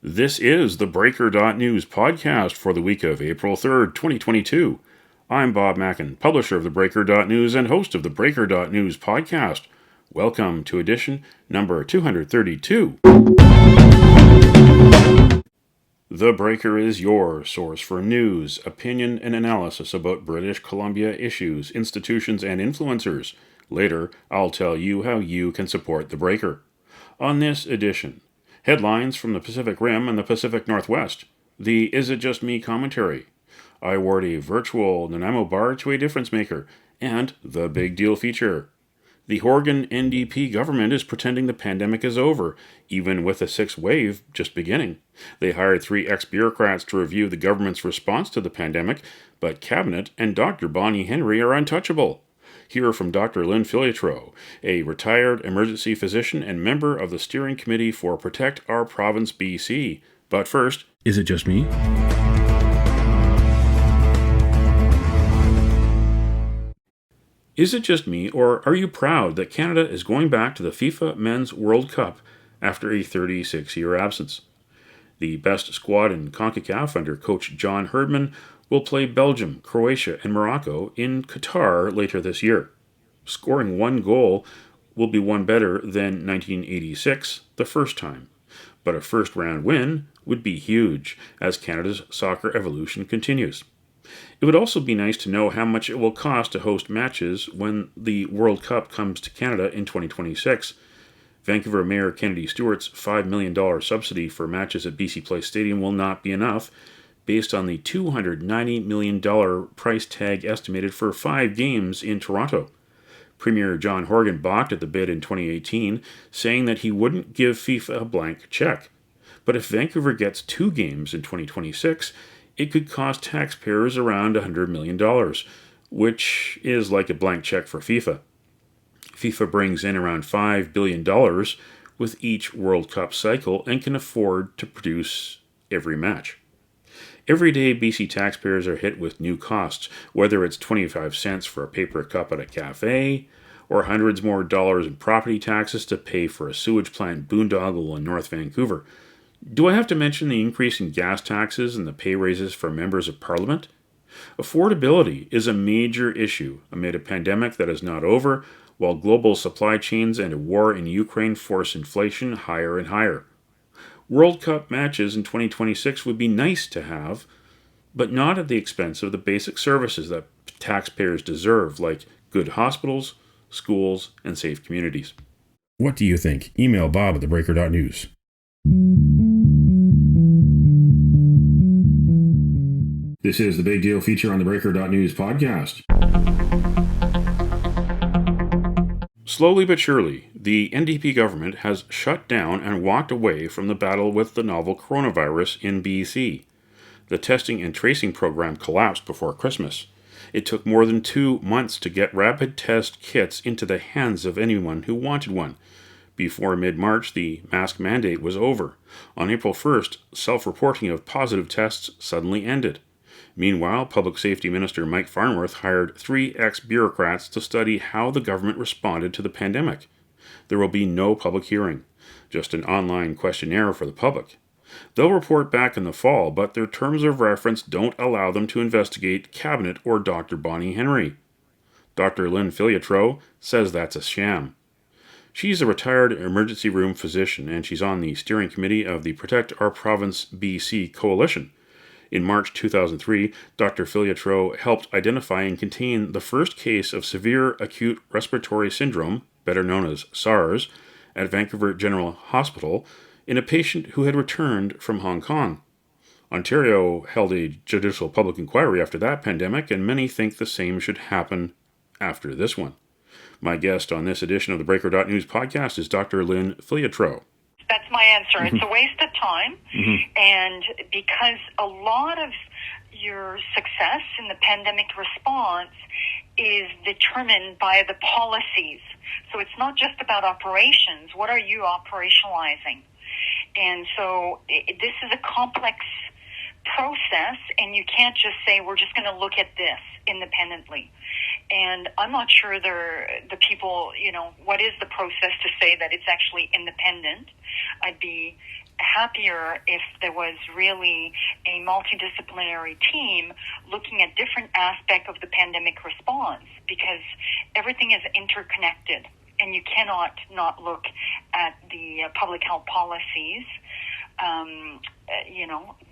This is the theBreaker.news podcast for the week of April 3rd, 2022. I'm Bob Mackin, publisher of theBreaker.news and host of the theBreaker.news podcast. Welcome to edition number 232. The Breaker is your source for news, opinion, and analysis about British Columbia issues, institutions, and influencers. Later, I'll tell you how you can support The Breaker. On this edition, headlines from the Pacific Rim and the Pacific Northwest, the Is It Just Me commentary, I award a virtual Nanaimo bar to a difference maker, and the Big Deal feature. The Horgan NDP government is pretending the pandemic is over, even with a sixth wave just beginning. They hired 3 ex-bureaucrats to review the government's response to the pandemic, but Cabinet and Dr. Bonnie Henry are untouchable. Hear from Dr. Lyne Filiatrault, a retired emergency physician and member of the steering committee for Protect Our Province BC. But first, is it just me? Is it just me, or are you proud that Canada is going back to the FIFA Men's World Cup after a 36-year absence? The best squad in CONCACAF under coach John Herdman will play Belgium, Croatia, and Morocco in Qatar later this year. Scoring 1 goal will be one better than 1986, the first time. But a first-round win would be huge as Canada's soccer evolution continues. It would also be nice to know how much it will cost to host matches when the World Cup comes to Canada in 2026. Vancouver Mayor Kennedy Stewart's $5 million subsidy for matches at BC Place Stadium will not be enough, based on the $290 million price tag estimated for 5 games in Toronto. Premier John Horgan balked at the bid in 2018, saying that he wouldn't give FIFA a blank check. But if Vancouver gets 2 games in 2026, it could cost taxpayers around $100 million, which is like a blank check for FIFA. FIFA brings in around $5 billion with each World Cup cycle and can afford to produce every match. Every day, BC taxpayers are hit with new costs, whether it's 25 cents for a paper cup at a cafe, or hundreds more dollars in property taxes to pay for a sewage plant boondoggle in North Vancouver. Do I have to mention the increase in gas taxes and the pay raises for members of Parliament? Affordability is a major issue amid a pandemic that is not over, while global supply chains and a war in Ukraine force inflation higher and higher. World Cup matches in 2026 would be nice to have, but not at the expense of the basic services that taxpayers deserve, like good hospitals, schools, and safe communities. What do you think? Email Bob at theBreaker.news. This is the Big Deal feature on the Breaker.news podcast. Slowly but surely, the NDP government has shut down and walked away from the battle with the novel coronavirus in BC. The testing and tracing program collapsed before Christmas. It took more than 2 months to get rapid test kits into the hands of anyone who wanted one. Before mid-March, the mask mandate was over. On April 1st, self-reporting of positive tests suddenly ended. Meanwhile, Public Safety Minister Mike Farnworth hired 3 ex-bureaucrats to study how the government responded to the pandemic. There will be no public hearing, just an online questionnaire for the public. They'll report back in the fall, but their terms of reference don't allow them to investigate Cabinet or Dr. Bonnie Henry. Dr. Lyne Filiatrault says that's a sham. She's a retired emergency room physician, and she's on the steering committee of the Protect Our Province BC coalition. In March 2003, Dr. Filiatrault helped identify and contain the first case of severe acute respiratory syndrome, better known as SARS, at Vancouver General Hospital in a patient who had returned from Hong Kong. Ontario held a judicial public inquiry after that pandemic, and many think the same should happen after this one. My guest on this edition of the Breaker.news podcast is Dr. Lyne Filiatrault. That's my answer. It's a waste of time. And because a lot of your success in the pandemic response is determined by the policies. So it's not just about operations. What are you operationalizing? And so this is a complex process, and you can't just say, we're just going to look at this independently. And I'm not sure the people, what is the process to say that it's actually independent? I'd be happier if there was really a multidisciplinary team looking at different aspects of the pandemic response, because everything is interconnected and you cannot not look at the public health policies.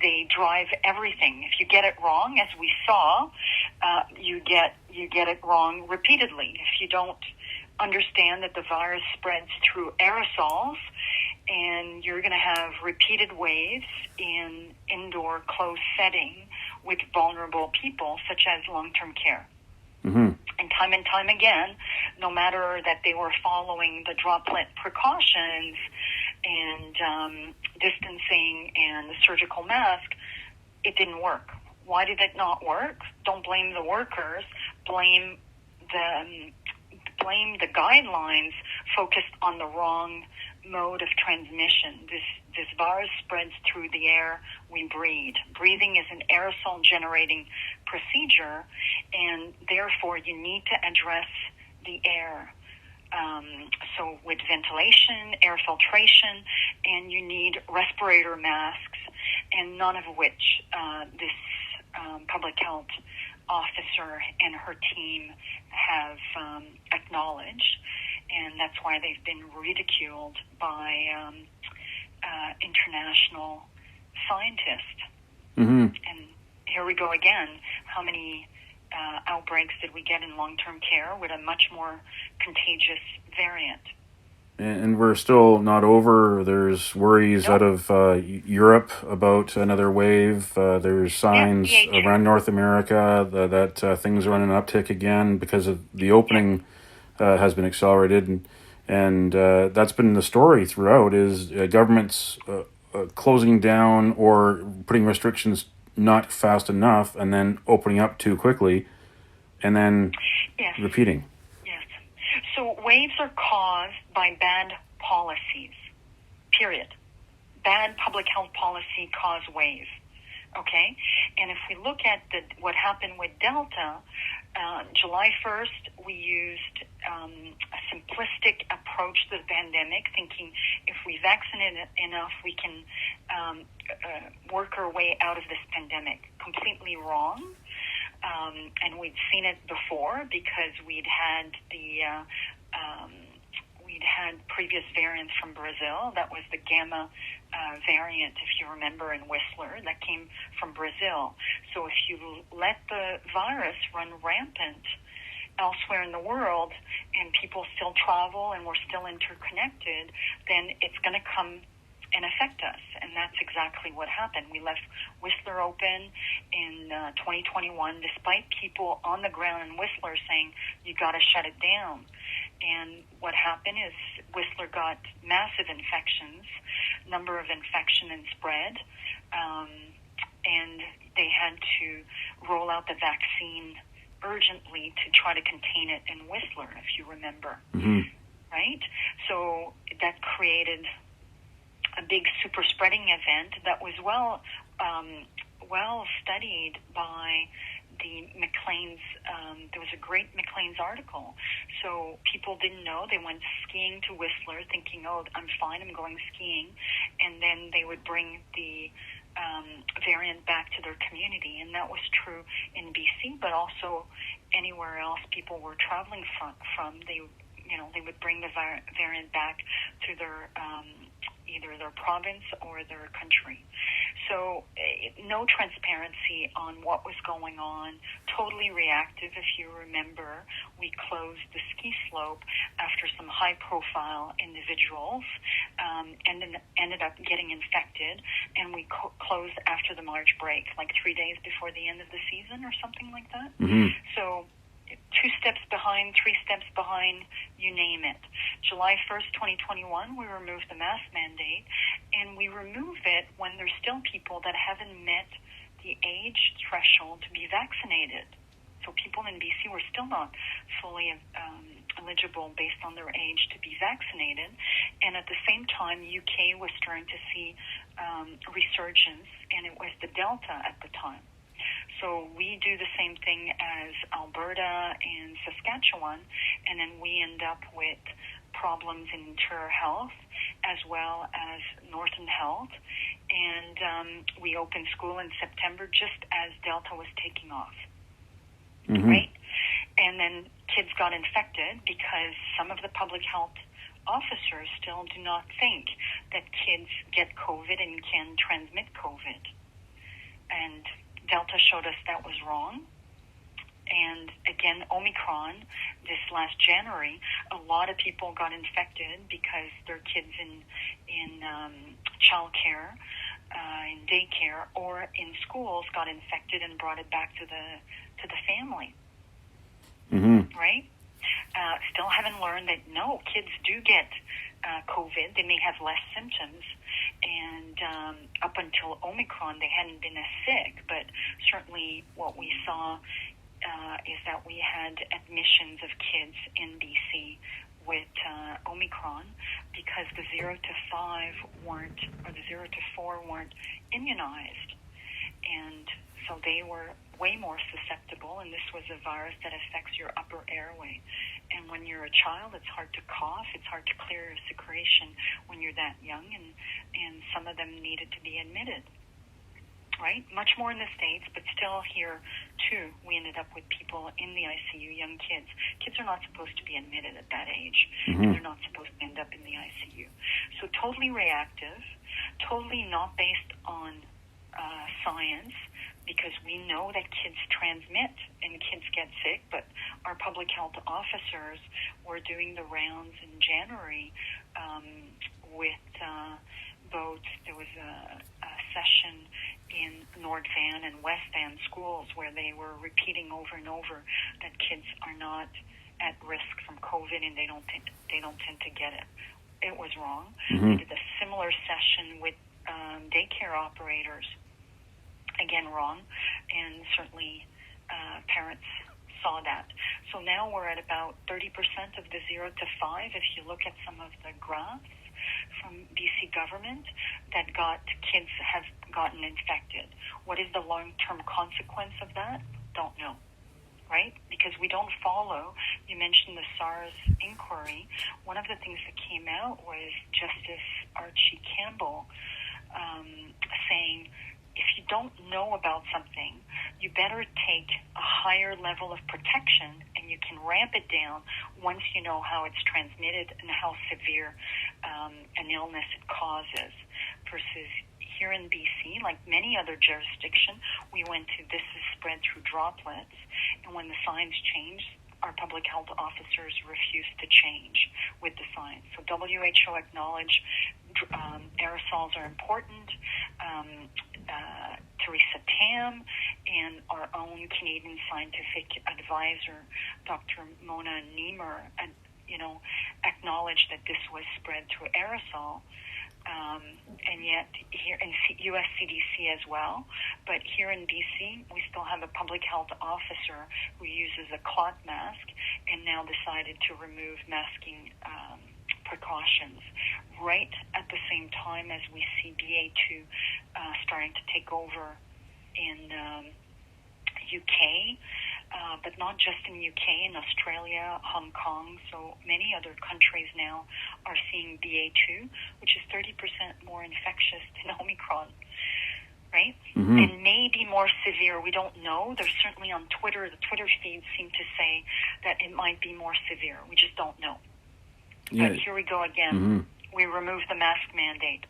They drive everything. If you get it wrong, as we saw, you get it wrong repeatedly. If you don't understand that the virus spreads through aerosols, and you're going to have repeated waves in indoor closed setting with vulnerable people, such as long-term care. Mm-hmm. And time again, no matter that they were following the droplet precautions and distancing and the surgical mask, it didn't work. Why did it not work? Don't blame the workers. Blame the guidelines focused on the wrong mode of transmission. This virus spreads through the air we breathe. Breathing is an aerosol generating procedure, and therefore you need to address the air. So with ventilation, air filtration, and you need respirator masks, and none of which this public health officer and her team have acknowledged, and that's why they've been ridiculed by international scientists. Mm-hmm. And here we go again. How many outbreaks did we get in long-term care with a much more contagious variant? And we're still not over. There's worries out of Europe about another wave. There's signs around North America that things are on an uptick again because of the opening has been accelerated. And that's been the story throughout, is governments closing down or putting restrictions not fast enough and then opening up too quickly and then repeating. So waves are caused by bad policies, period. Bad public health policy cause waves, okay? And if we look at what happened with Delta, July 1st, we used a simplistic approach to the pandemic, thinking if we vaccinate enough, we can work our way out of this pandemic. Completely wrong. And we'd seen it before because we'd had previous variants from Brazil. That was the Gamma variant, if you remember, in Whistler, that came from Brazil. So if you let the virus run rampant elsewhere in the world and people still travel and we're still interconnected, then it's going to come and affect us. And that's exactly what happened. We left Whistler open in 2021, despite people on the ground in Whistler saying, you got to shut it down. And what happened is Whistler got massive infections, number of infection and spread, and they had to roll out the vaccine urgently to try to contain it in Whistler, if you remember. Mm-hmm. Right? So that created a big super spreading event that was well studied by the Maclean's. There was a great Maclean's article. So people didn't know. They went skiing to Whistler thinking, oh, I'm fine, I'm going skiing. And then they would bring the variant back to their community. And that was true in BC, but also anywhere else people were traveling from. They would bring the variant back to their either their province or their country. So no transparency on what was going on, totally reactive. If you remember, we closed the ski slope after some high-profile individuals and then ended up getting infected, and we closed after the March break, like 3 days before the end of the season or something like that. Mm-hmm. So 2 steps behind, 3 steps behind, you name it. July 1st, 2021, we removed the mask mandate, and we remove it when there's still people that haven't met the age threshold to be vaccinated. So people in BC were still not fully eligible based on their age to be vaccinated. And at the same time, UK was starting to see resurgence, and it was the Delta at the time. So we do the same thing as Alberta and Saskatchewan, and then we end up with problems in Interior Health as well as Northern Health. And we opened school in September just as Delta was taking off, right? And then kids got infected because some of the public health officers still do not think that kids get COVID and can transmit COVID. And Delta showed us that was wrong. And again, Omicron, this last January, a lot of people got infected because their kids in childcare, in daycare, or in schools got infected and brought it back to the family. Right? Still haven't learned that no, kids do get COVID. They may have less symptoms, and up until Omicron, they hadn't been as sick. But certainly, what we saw is that we had admissions of kids in BC with Omicron because the 0 to 5 weren't, or the 0 to 4 weren't immunized. And so they were way more susceptible, and this was a virus that affects your upper airway. And when you're a child, it's hard to cough, it's hard to clear your secretion when you're that young, and some of them needed to be admitted. Right? Much more in the States, but still here, too, we ended up with people in the ICU, young kids. Kids are not supposed to be admitted at that age, and they're not supposed to end up in the ICU. So totally reactive, totally not based on science, because we know that kids transmit and kids get sick, but our public health officers were doing the rounds in January with both, there was a session in North Van and West Van schools where they were repeating over and over that kids are not at risk from COVID and they don't tend to get it. It was wrong. They did a similar session with daycare operators. Again, wrong, and certainly parents saw that. So now we're at about 30% of the 0 to 5. If you look at some of the graphs from BC government that kids have gotten infected. What is the long-term consequence of that? Don't know, right? Because we don't follow. You mentioned the SARS inquiry. One of the things that came out was Justice Archie Campbell saying, if you don't know about something, you better take a higher level of protection, and you can ramp it down once you know how it's transmitted and how severe an illness it causes. Versus here in BC, like many other jurisdictions, we went to this is spread through droplets, and when the science changed, our public health officers refused to change with the science. So WHO acknowledged aerosols are important. Theresa Tam and our own Canadian scientific advisor, Dr. Mona Niemer, acknowledged that this was spread through aerosol. And yet here in U.S. CDC as well, but here in BC, we still have a public health officer who uses a cloth mask and now decided to remove masking precautions right at the same time as we see BA2 starting to take over in UK, but not just in UK, in Australia, Hong Kong, so many other countries now are seeing BA2, which is 30% more infectious than Omicron, right? And maybe more severe, we don't know. There's certainly on Twitter, the Twitter feeds seem to say that it might be more severe. We just don't know. Yeah. But here we go again. We removed the mask mandate.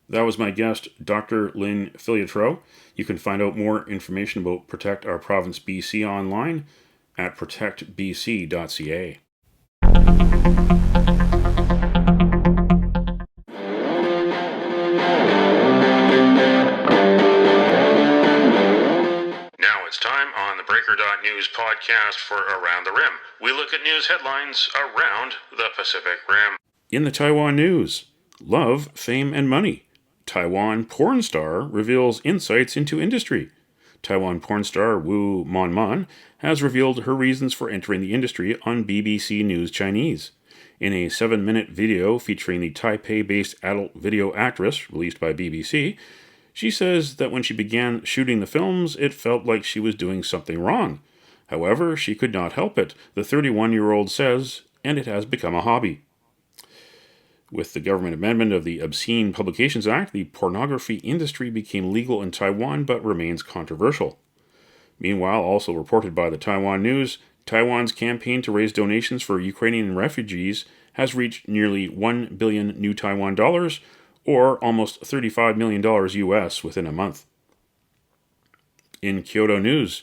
That was my guest, Dr. Lyne Filiatrault. You can find out more information about Protect Our Province BC online at protectbc.ca. Now it's time on the theBreaker.news podcast for Around the Rim. We look at news headlines around the Pacific Rim. In the Taiwan news, love, fame, and money. Taiwan porn star reveals insights into industry. Taiwan porn star Wu Monman has revealed her reasons for entering the industry on BBC News Chinese. In a 7-minute video featuring the Taipei-based adult video actress released by BBC, she says that when she began shooting the films, it felt like she was doing something wrong. However, she could not help it. The 31-year-old says, and it has become a hobby. With the government amendment of the Obscene Publications Act, the pornography industry became legal in Taiwan but remains controversial. Meanwhile, also reported by the Taiwan News, Taiwan's campaign to raise donations for Ukrainian refugees has reached nearly 1 billion new Taiwan dollars, or almost $35 million US, within a month. In Kyoto News,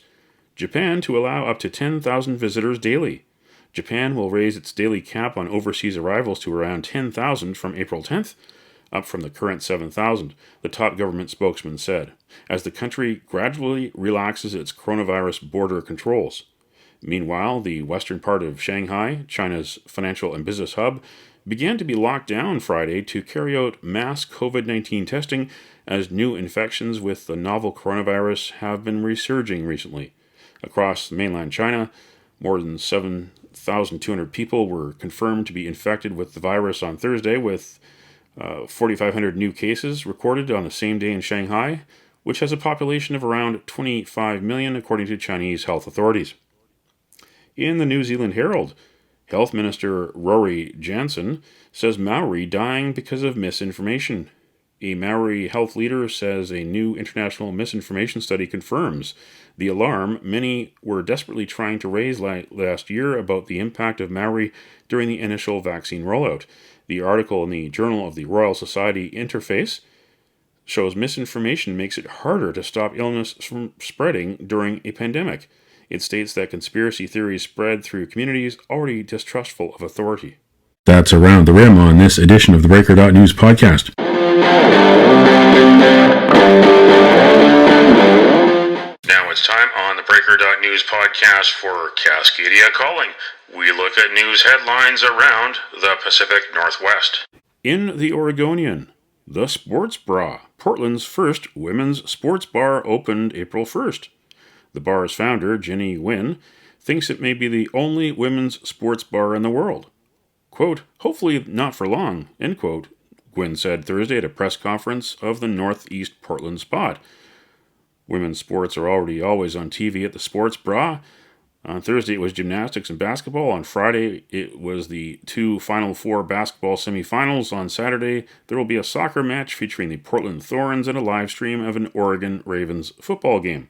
Japan to allow up to 10,000 visitors daily. Japan will raise its daily cap on overseas arrivals to around 10,000 from April 10th, up from the current 7,000, the top government spokesman said, as the country gradually relaxes its coronavirus border controls. Meanwhile, the western part of Shanghai, China's financial and business hub, began to be locked down Friday to carry out mass COVID-19 testing as new infections with the novel coronavirus have been resurging recently. Across mainland China, more than 7,200 people were confirmed to be infected with the virus on Thursday, with 4,500 new cases recorded on the same day in Shanghai, which has a population of around 25 million, according to Chinese health authorities. In the New Zealand Herald, Health Minister Rory Jansen says Maori dying because of misinformation. A Maori health leader says a new international misinformation study confirms the alarm many were desperately trying to raise last year about the impact of Maori during the initial vaccine rollout. The article in the Journal of the Royal Society Interface shows misinformation makes it harder to stop illness from spreading during a pandemic. It states that conspiracy theories spread through communities already distrustful of authority. That's Around the Rim on this edition of the Breaker.news podcast. Now it's time on the Breaker.news podcast for Cascadia Calling. We look at news headlines around the Pacific Northwest. In the Oregonian, the Sports Bra, Portland's first women's sports bar, opened April 1st. The bar's founder, Jenny Nguyen, thinks it may be the only women's sports bar in the world. Quote, hopefully not for long, end quote, Nguyen said Thursday at a press conference of the Northeast Portland spot. Women's sports are already always on TV at the Sports Bra. On Thursday it was gymnastics and basketball. On Friday it was the two Final Four basketball semifinals. On Saturday there will be a soccer match featuring the Portland Thorns and a live stream of an Oregon Ravens football game.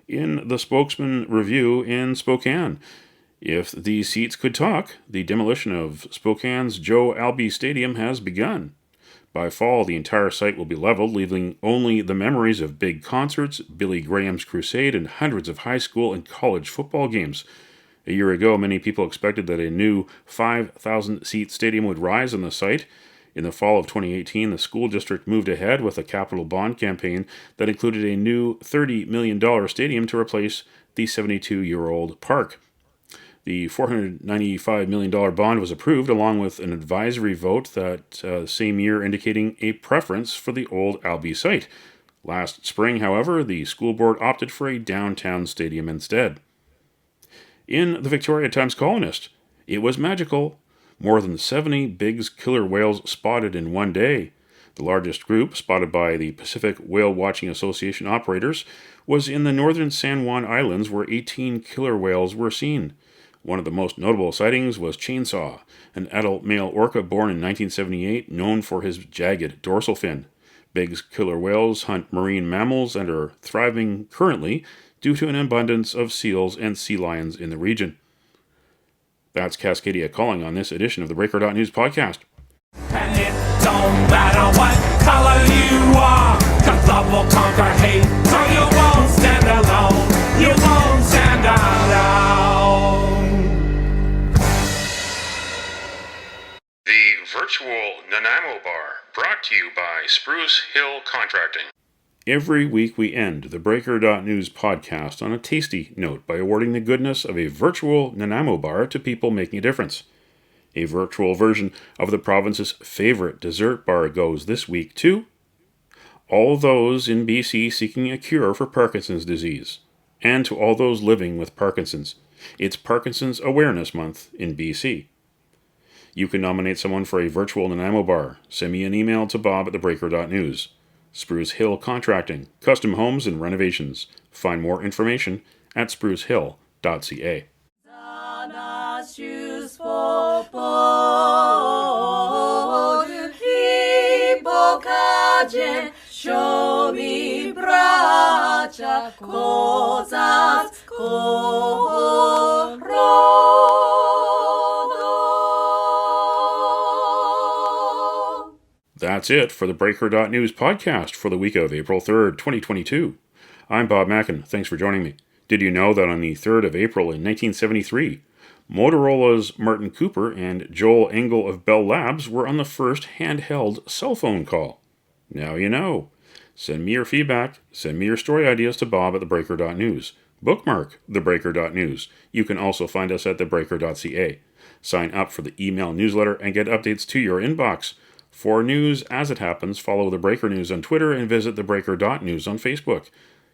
In the Spokesman Review in Spokane, if these seats could talk, the demolition of Spokane's Joe Albee Stadium has begun. By fall, the entire site will be leveled, leaving only the memories of big concerts, Billy Graham's Crusade, and hundreds of high school and college football games. A year ago, many people expected that a new 5,000-seat stadium would rise on the site. In the fall of 2018, the school district moved ahead with a capital bond campaign that included a new $30 million stadium to replace the 72-year-old park. The $495 million bond was approved, along with an advisory vote that same year indicating a preference for the old Albee site. Last spring, however, the school board opted for a downtown stadium instead. In the Victoria Times Colonist, it was magical. More than 70 big killer whales spotted in one day. The largest group, spotted by the Pacific Whale Watching Association operators, was in the northern San Juan Islands, where 18 killer whales were seen. One of the most notable sightings was Chainsaw, an adult male orca born in 1978, known for his jagged dorsal fin. Big killer whales hunt marine mammals and are thriving currently due to an abundance of seals and sea lions in the region. That's Cascadia Calling on this edition of the Breaker.news podcast. And it don't matter what color you are, 'cause love will conquer hate, so you won't stand alone, you won't stand alone. The virtual Nanaimo Bar, brought to you by Spruce Hill Contracting. Every week we end the Breaker.news podcast on a tasty note by awarding the goodness of a virtual Nanaimo bar to people making a difference. A virtual version of the province's favorite dessert bar goes this week to all those in BC seeking a cure for Parkinson's disease, and to all those living with Parkinson's. It's Parkinson's Awareness Month in BC. You can nominate someone for a virtual Nanaimo bar. Send me an email to bob@thebreaker.news. Spruce Hill Contracting, custom homes and renovations. Find more information at sprucehill.ca. Shoes for pokaże, що mi bracia kozacko rodo. That's it for the Breaker.news podcast for the week of April 3rd, 2022. I'm Bob Mackin. Thanks for joining me. Did you know that on the 3rd of April in 1973, Motorola's Martin Cooper and Joel Engel of Bell Labs were on the first handheld cell phone call? Now you know. Send me your feedback. Send me your story ideas to Bob at theBreaker.news. Bookmark theBreaker.news. You can also find us at theBreaker.ca. Sign up for the email newsletter and get updates to your inbox. For news as it happens, follow The Breaker News on Twitter and visit theBreaker.news on Facebook.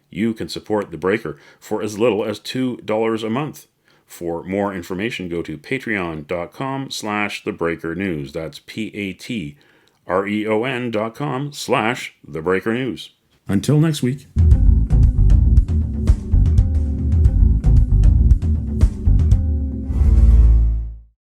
You can support The Breaker for as little as $2 a month. For more information, go to patreon.com/thebreakernews. That's patreon.com/thebreakernews. Until next week.